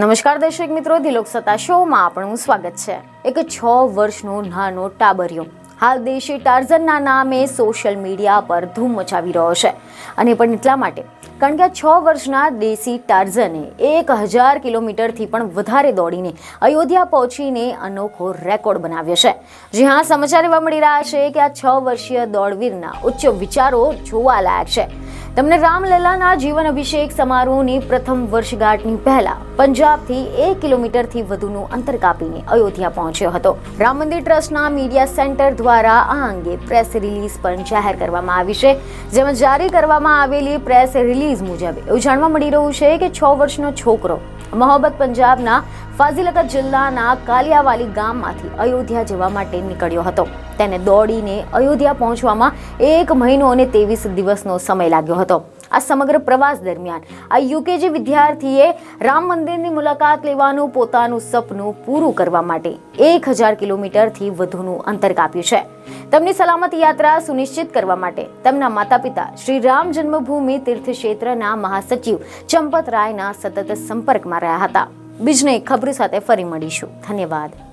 નમસ્કાર દર્શક મિત્રો, દિલોક સત્તા શોમાં આપણું સ્વાગત છે। એક 6 વર્ષનો નાનો ટાબરિયો હાલ દેશી ટાર્ઝનના નામે સોશિયલ મીડિયા પર ધૂમ મચાવી રહ્યો છે અને પણ એટલા માટે કારણ કે 6 વર્ષના દેશી ટાર્ઝને 1000 કિલોમીટરથી પણ વધારે દોડીને અયોધ્યા પહોંચીને અનોખો રેકોર્ડ બનાવ્યો છે। જી હા, સમાચાર એવા મળી રહ્યા છે કે આ 6 વર્ષીય દોડવીરના ઉચ્ચ વિચારો જોવાલાયક છે। તમને રામલલાના જીવન અભિષેક સમારોહની પ્રથમ વર્ષગાંઠની પહેલા પંજાબથી 1 કિલોમીટરથી વધુનું અંતર કાપીને અયોધ્યા પહોંચ્યો હતો। રામ મંદિર ટ્રસ્ટના મીડિયા સેન્ટર દ્વારા આ અંગે પ્રેસ રિલીઝ પણ જાહેર કરવામાં આવી છે, જેમાં જારી કરવામાં આવેલી પ્રેસ રિલીઝ મુજબ એવું જાણવા મળી રહ્યું છે કે 6 વર્ષનો છોકરો મોહબ્બત પંજાબના ફાઝિલકા જિલ્લાના કાલિયાવાલી ગામમાંથી અયોધ્યા જવા માટે નીકળ્યો હતો। તેને દોડીને અયોધ્યા પહોંચવામાં 1 મહિનો અને 23 દિવસનો સમય લાગ્યો હતો। આ સમગ્ર પ્રવાસ દરમિયાન આ યુકેજી વિદ્યાર્થીએ રામ મંદિરની મુલાકાત લેવાનું પોતાનું સપનું પૂરું કરવા માટે 1000 કિલોમીટરથી વધુનું અંતર કાપ્યું છે। તેમની સલામત યાત્રા સુનિશ્ચિત કરવા માટે તેમના માતા પિતા શ્રી રામ જન્મભૂમિ તીર્થ ક્ષેત્રના મહાસચિવ ચંપત રાયના સતત સંપર્કમાં રહ્યા હતા। બીજને ખબર સાથે ફરી મળીશું। ધન્યવાદ।